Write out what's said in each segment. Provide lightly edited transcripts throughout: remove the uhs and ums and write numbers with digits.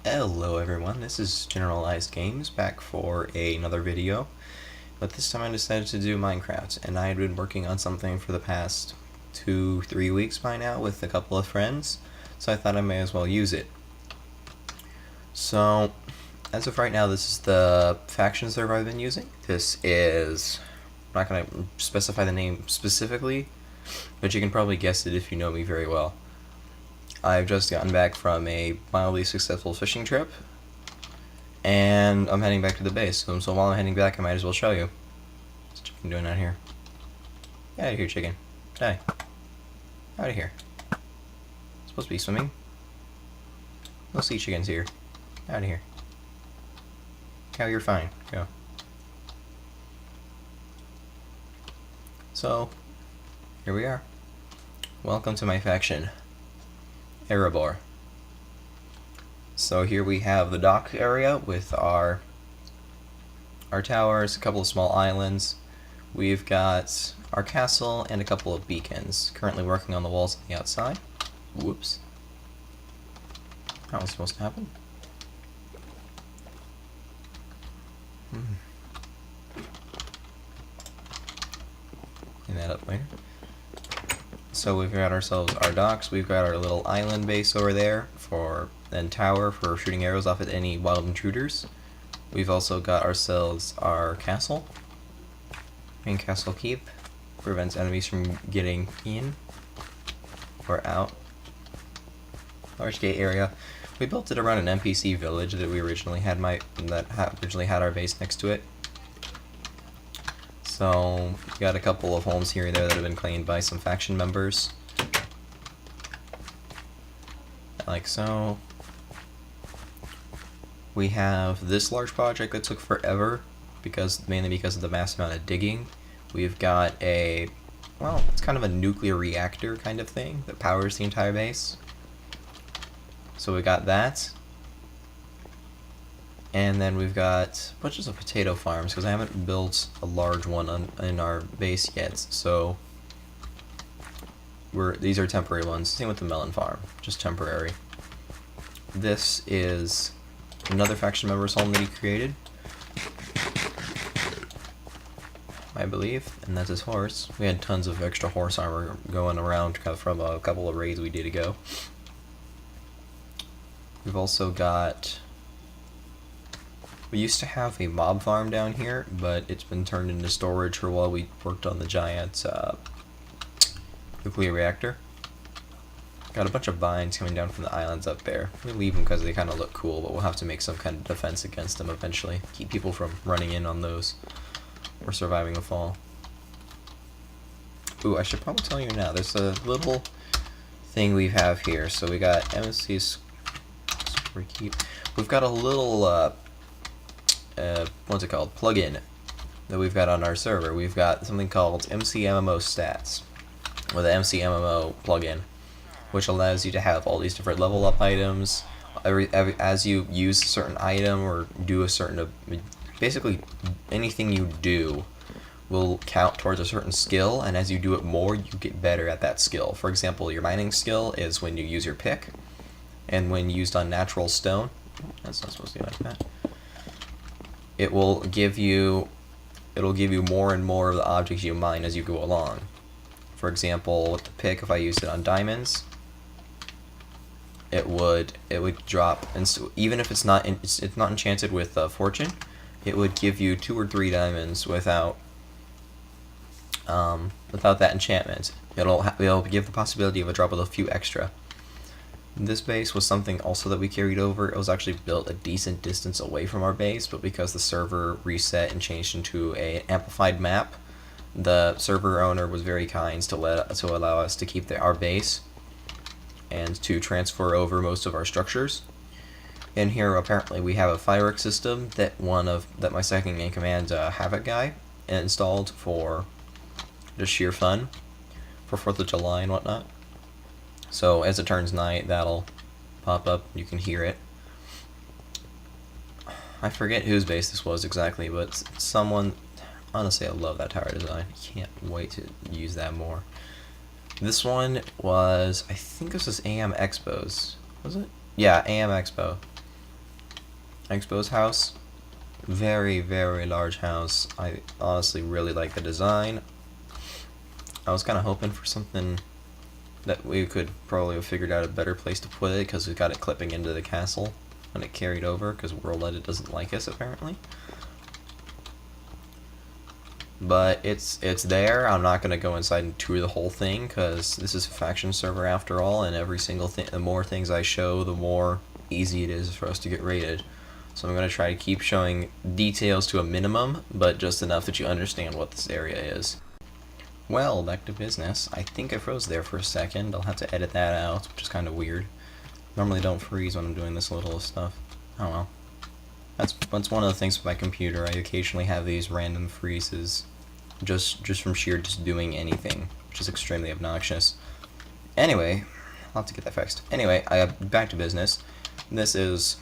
Hello everyone, this is Generalized Games back for another video, but this time I decided to do Minecraft, and I had been working on something for the past 2-3 weeks by now with a couple of friends, so I thought I may as well use it. So, as of right now, this is the faction server I've been using. This is, I'm not going to specify the name specifically, but you can probably guess it if you know me very well. I've just gotten back from a mildly successful fishing trip, and I'm heading back to the base. So while I'm heading back, I might as well show you. What's the chicken doing out here? Get out of here, chicken. Die. Out of here. Supposed to be swimming. No sea chickens here. Out of here. Cow, you're fine. Go. So, here we are. Welcome to my faction. Erebor. So here we have the dock area with our towers, a couple of small islands. We've got our castle and a couple of beacons. Currently working on the walls on the outside. Whoops. That was supposed to happen. Clean that up later. So we've got ourselves our docks, we've got our little island base over there, and tower for shooting arrows off at any wild intruders. We've also got ourselves our castle. Main castle keep. Prevents enemies from getting in or out. Large gate area. We built it around an NPC village that we originally had our base next to it. So, we got a couple of homes here and there that have been claimed by some faction members. Like so. We have this large project that took forever, mainly because of the massive amount of digging. We've got it's kind of a nuclear reactor kind of thing that powers the entire base. So we got that. And then we've got bunches of potato farms, because I haven't built a large one in our base yet, so these are temporary ones. Same with the melon farm, just temporary. This is another faction member's home that he created, I believe, and that's his horse. We had tons of extra horse armor going around from a couple of raids we did ago. We've also got... We used to have a mob farm down here, but it's been turned into storage for while we worked on the giant nuclear reactor. Got a bunch of vines coming down from the islands up there. We leave them because they kind of look cool, but we'll have to make some kind of defense against them eventually. Keep people from running in on those or surviving the fall. Ooh, I should probably tell you now. There's a little thing we have here. So we got MSC's... We've got a little... what's it called? Plugin that we've got on our server. We've got something called MCMMO Stats, or the MCMMO plugin, which allows you to have all these different level up items. As you use a certain item or do a certain, basically anything you do will count towards a certain skill, and as you do it more, you get better at that skill. For example, your mining skill is when you use your pick, and when used on natural stone, that's not supposed to be like that. It'll give you more and more of the objects you mine as you go along. For example, with the pick, if I used it on diamonds, it would drop, and so even if it's not enchanted with fortune, it would give you 2 or 3 diamonds without that enchantment. It'll give the possibility of a drop of a few extra. This base was something also that we carried over. It was actually built a decent distance away from our base, but because the server reset and changed into an amplified map, the server owner was very kind to allow us to keep our base and to transfer over most of our structures. In here, apparently, we have a fireworks system that my second in command, Havoc guy, installed for just sheer fun for 4th of July and whatnot. So as it turns night, that'll pop up, you can hear it. I forget whose base this was exactly, but someone... Honestly, I love that tower design. I can't wait to use that more. This one was... I think this was AM Expos. Was it? Yeah, AM Expo. Expo's house. Very, very large house. I honestly really like the design. I was kind of hoping for something that we could probably have figured out a better place to put it, because we got it clipping into the castle when it carried over, because World Edit doesn't like us apparently. But it's there. I'm not going to go inside and tour the whole thing, because this is a faction server after all, and every single thing, the more things I show, the more easy it is for us to get raided. So I'm going to try to keep showing details to a minimum, but just enough that you understand what this area is. Well, back to business. I think I froze there for a second. I'll have to edit that out, which is kind of weird. Normally don't freeze when I'm doing this little stuff. Oh well. That's one of the things with my computer. I occasionally have these random freezes, just from sheer just doing anything, which is extremely obnoxious. Anyway, I'll have to get that fixed. Anyway, back to business. This is,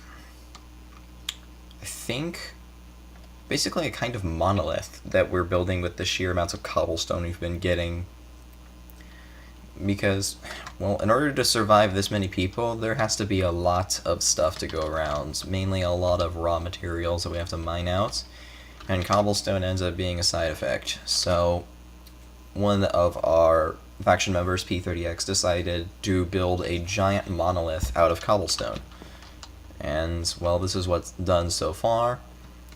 I think, basically a kind of monolith that we're building with the sheer amounts of cobblestone we've been getting. Because, well, in order to survive this many people, there has to be a lot of stuff to go around. Mainly a lot of raw materials that we have to mine out. And cobblestone ends up being a side effect. So, one of our faction members, P30X, decided to build a giant monolith out of cobblestone. And, well, this is what's done so far.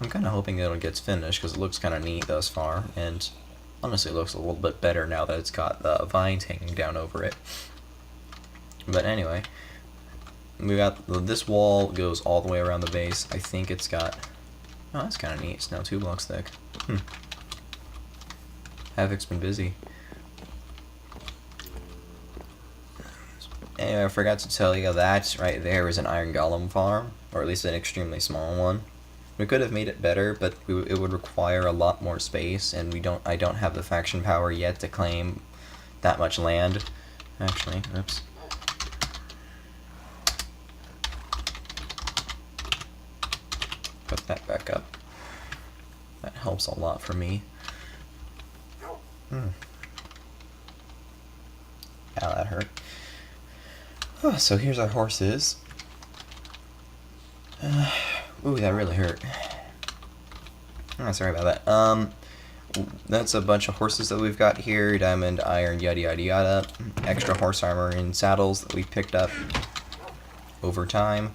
I'm kind of hoping that it gets finished, because it looks kind of neat thus far, and honestly it looks a little bit better now that it's got the vines hanging down over it. But anyway, we got this wall goes all the way around the base. I think it's got, oh, that's kind of neat. It's now 2 blocks thick. Havoc's been busy. Anyway, I forgot to tell you that right there is an iron golem farm, or at least an extremely small one. We could have made it better, but it would require a lot more space, and I don't have the faction power yet to claim that much land. Actually, oops. Put that back up. That helps a lot for me. Ow, that hurt. Oh, so here's our horses. Ooh, that really hurt. Oh, sorry about that. That's a bunch of horses that we've got here. Diamond, iron, yada yada yada. Extra horse armor and saddles that we've picked up over time.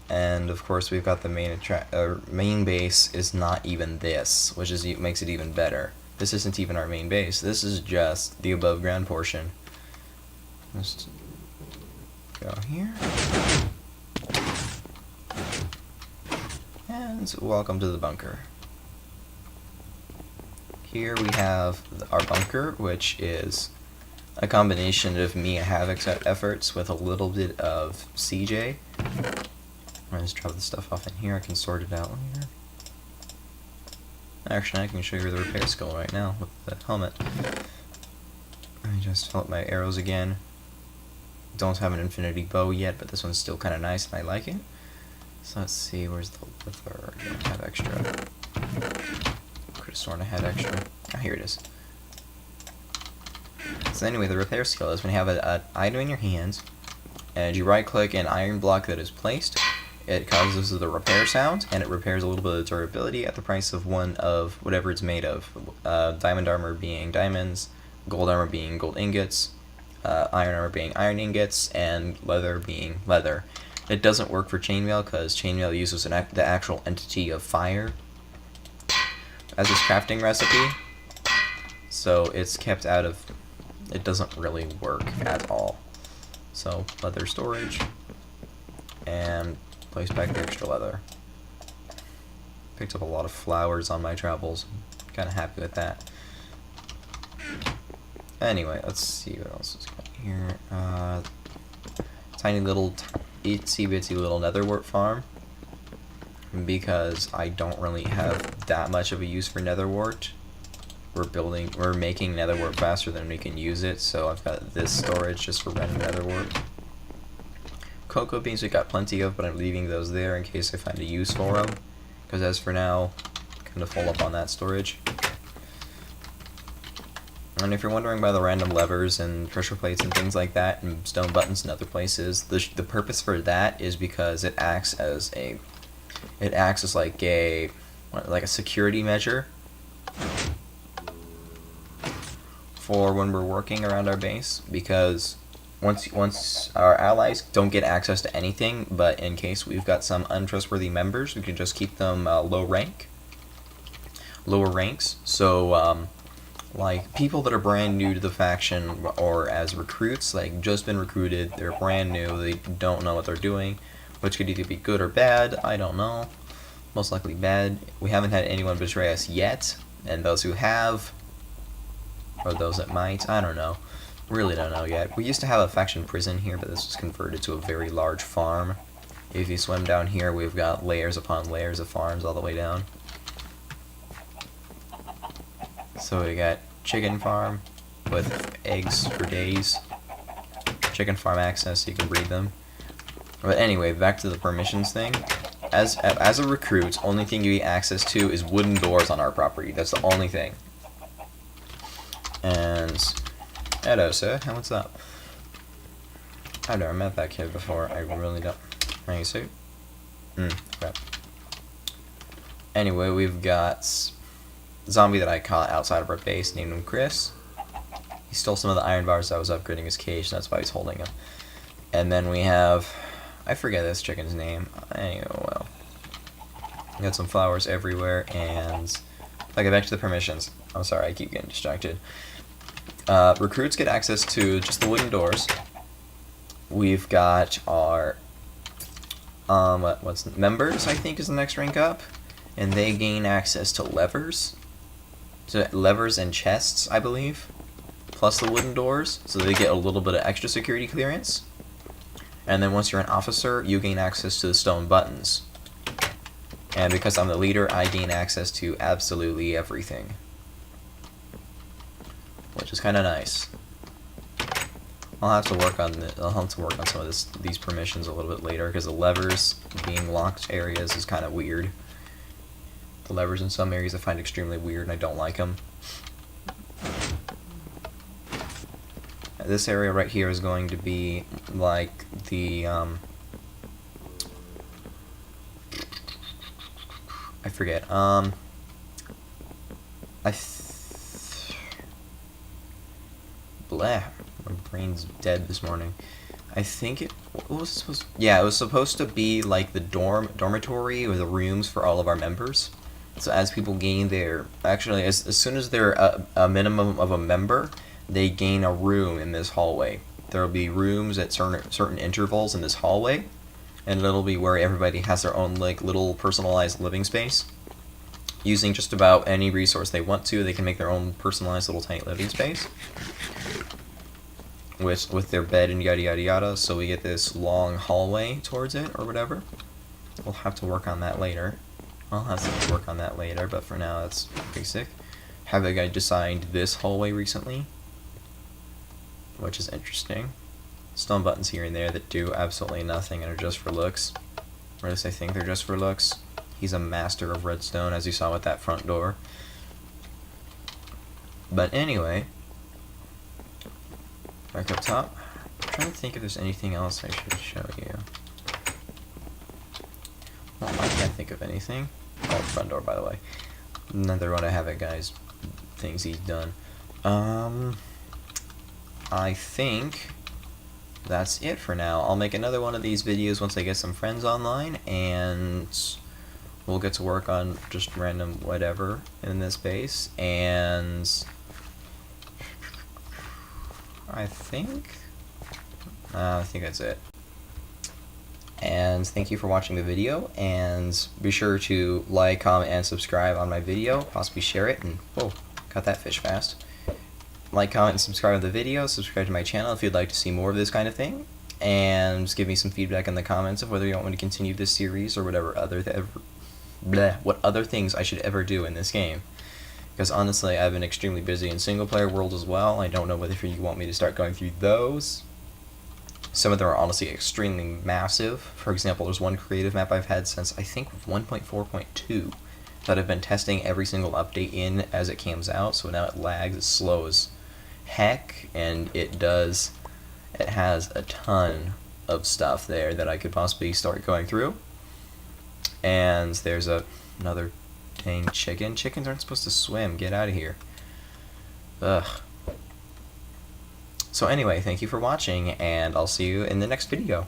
And of course we've got the main base is not even this, which makes it even better. This isn't even our main base. This is just the above ground portion. Just go here. And welcome to the bunker. Here we have our bunker, which is a combination of me and Havoc's efforts with a little bit of CJ. I'm gonna just drop this stuff off in here. I can sort it out later. Actually, I can show you the repair skill right now with the helmet. Let me just fill up my arrows again. Don't have an infinity bow yet, but this one's still kind of nice and I like it. So let's see, where's the leather? I don't have extra. Could have sworn I had extra. Ah, here it is. So anyway, the repair skill is when you have an item in your hands, and you right click an iron block that is placed, it causes the repair sound, and it repairs a little bit of durability at the price of one of whatever it's made of. Diamond armor being diamonds, gold armor being gold ingots, iron armor being iron ingots, and leather being leather. It doesn't work for chainmail because chainmail uses the actual entity of fire as its crafting recipe, so it's kept out of. It doesn't really work at all. So leather storage, and place back the extra leather. Picked up a lot of flowers on my travels. Kind of happy with that. Anyway, let's see what else is going here. Tiny little itsy bitsy little netherwort farm, because I don't really have that much of a use for netherwort. We're making netherwort faster than we can use it, so I've got this storage just for random netherwort. Cocoa beans we got plenty of, but I'm leaving those there in case I find a use for them, because as for now, kind of full up on that storage. And if you're wondering by the random levers and pressure plates and things like that, and stone buttons and other places, the purpose for that is because it acts as a It acts as like a security measure for when we're working around our base, because once our allies don't get access to anything, but in case we've got some untrustworthy members, we can just keep them lower ranks. So like people that are brand new to the faction or as recruits, like just been recruited, they're brand new, they don't know what they're doing, which could either be good or bad, I don't know. Most likely bad. We haven't had anyone betray us yet, and those who have, or those that might, I don't know. Really don't know yet. We used to have a faction prison here, but this was converted to a very large farm. If you swim down here, we've got layers upon layers of farms all the way down. So we got chicken farm with eggs for days. Chicken farm access, so you can breed them. But anyway, back to the permissions thing. As a recruit, only thing you get access to is wooden doors on our property. That's the only thing. And hello, sir. What's up? I've never met that kid before. I really don't. Are you suit? Crap. Anyway, we've got a zombie that I caught outside of our base, named him Chris. He stole some of the iron bars I was upgrading his cage, and that's why he's holding them. And then we have, I forget this chicken's name. Anyway, well, we got some flowers everywhere, and okay, back to the permissions. I'm sorry, I keep getting distracted. Recruits get access to just the wooden doors. We've got our members, I think, is the next rank up, and they gain access to levers. So levers and chests, I believe, plus the wooden doors, so they get a little bit of extra security clearance. And then once you're an officer, you gain access to the stone buttons. And because I'm the leader, I gain access to absolutely everything, which is kind of nice. I'll have to work on some of these permissions a little bit later, because the levers being locked areas is kind of weird. The levers in some areas I find extremely weird, and I don't like them. This area right here is going to be like the I forget. Blah, my brain's dead this morning. I think it was supposed. Yeah, it was supposed to be like the dormitory or the rooms for all of our members. So as people gain their, actually, as soon as they're a minimum of a member, they gain a room in this hallway. There will be rooms at certain intervals in this hallway, and it'll be where everybody has their own like little personalized living space. Using just about any resource they want to, they can make their own personalized little tiny living space with their bed and yada yada yada. So we get this long hallway towards it or whatever. We'll have to work on that later. I'll have to work on that later, but for now that's basic. Have a guy designed this hallway recently, which is interesting. Stone buttons here and there that do absolutely nothing and are just for looks. Or at least I think they're just for looks. He's a master of redstone, as you saw with that front door. But anyway, back up top. I'm trying to think if there's anything else I should show you. Well, I can't think of anything. Oh, front door, by the way. Another one I have it, guys. Things he's done. I think that's it for now. I'll make another one of these videos once I get some friends online, and we'll get to work on just random whatever in this base. And I think that's it. And thank you for watching the video, and be sure to like, comment, and subscribe on my video, possibly share it, and whoa, got that fish fast. Like, comment, and subscribe to the video, subscribe to my channel if you'd like to see more of this kind of thing, and just give me some feedback in the comments of whether you want me to continue this series or whatever what other things I should ever do in this game. Because honestly, I've been extremely busy in single player world as well. I don't know whether you want me to start going through those. Some of them are honestly extremely massive. For example, there's one creative map I've had since I think 1.4.2 that I've been testing every single update in as it comes out, so now it lags, it's slow as heck, and it has a ton of stuff there that I could possibly start going through. And there's another dang chicken. Chickens aren't supposed to swim. Get out of here. Ugh. So anyway, thank you for watching, and I'll see you in the next video.